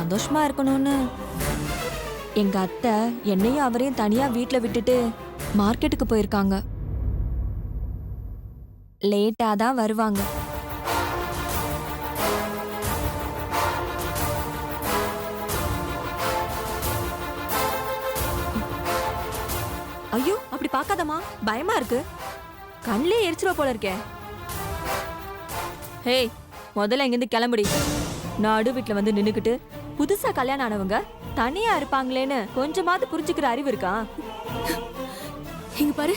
சந்தோஷமா இருக்கணும்னு எங்க அத்தை என்னையும் அவரையும் தனியா வீட்ல விட்டுட்டு மார்க்கெட்டுக்கு போயிருக்காங்க. லேட்டா தான் வருவாங்க. ஐயோ, அப்படி பார்க்காதம்மா, பயமா இருக்கு. கண்ணிலே எரிச்சிருவ போல இருக்கே. ஹேய், முதல்ல இங்கிருந்து கிளம்புடி. நடு வீட்டுல வந்து நின்னுக்கிட்டு புதுசா கல்யாணம் ஆனவங்க தனியா இருப்பாங்களேன்னு கொஞ்சமாவது புரிஞ்சுக்கிற அறிவு இருக்கா? இங்க பாரு,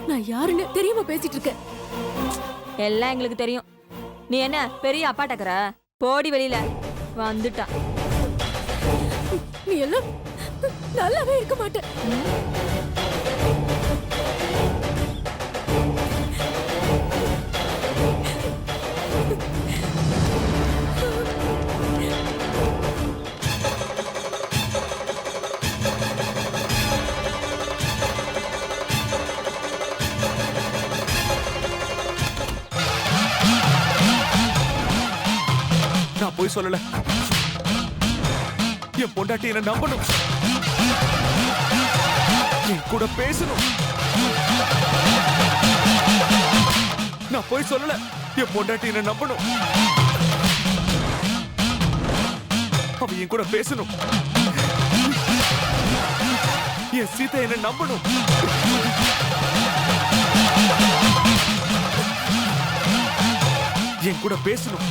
நான் யாருன்னு தெரியாம பேசிட்டு இருக்கேன். எல்லாம் எங்களுக்கு தெரியும். நீ என்ன பெரிய அப்பாட்டக்கற? போடி வெளியில. வந்துட்டா. நீ எல்லாம் நல்லாவே இருக்க மாட்டே. நான் போய் சொல்லல. என் பொண்டாட்டி என்ன நம்பணும், என் கூட பேசணும். நான் போய் சொல்லல. என் பொண்டாட்டி என்ன நம்பணும், அவ என் கூட பேசணும். என் சீதா என்ன நம்பணும். என் கூட பேசணும்.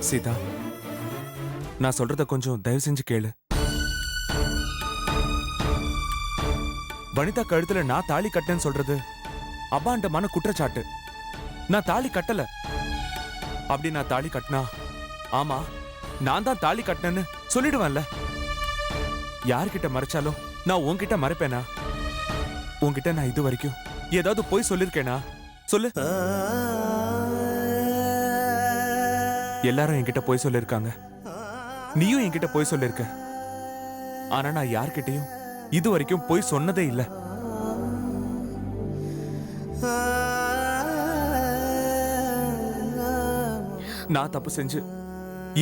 சீதா, நான் சொல்றத கொஞ்சம் தயவு செஞ்சு கேளு. வனிதா கழுத்துல நான் தாலி கட்டேன்னு சொல்றது அபாண்டமான குற்றச்சாட்டு. நான் தாலி கட்டல. அப்படி நான் தாலி கட்டினா, ஆமா நான் தான் தாலி கட்டினேன்னு சொல்லிடுவேன்ல. யார்கிட்ட மறைச்சாலும் நான் உன்கிட்ட மறைப்பேனா? உன்கிட்ட நான் இது வரைக்கும் ஏதாவது போய் சொல்லிருக்கேனா? சொல்லு. எல்லாரும் என்கிட்ட போய் சொல்லிருக்காங்க, நீயும் என்கிட்ட போய் சொல்லிருக்க. ஆனா நான் யார்கிட்டயும் இது வரைக்கும் போய் சொன்னதே இல்ல. நான் தப்பு செஞ்சு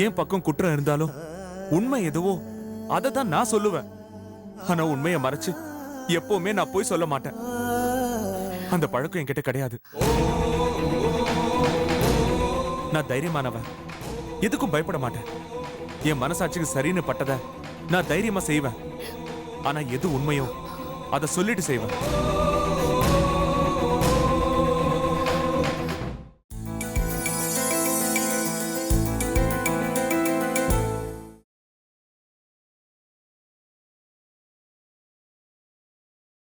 என் பக்கம் குற்றம் இருந்தாலும் உண்மை எதுவோ அதை தான் நான் சொல்லுவேன். ஆனா உண்மையை மறைச்சு எப்பவுமே நான் போய் சொல்ல மாட்டேன். அந்த பழக்கம் என்கிட்ட கிடையாது. நான் தைரியமானவன், எதுக்கும் பயப்பட மாட்டேன். என் மனசாட்சிக்கு சரின்னு பட்டத நான் தைரியமா செய்வேன். ஆனா எது உண்மையோ அதை சொல்லிட்டு செய்வேன்.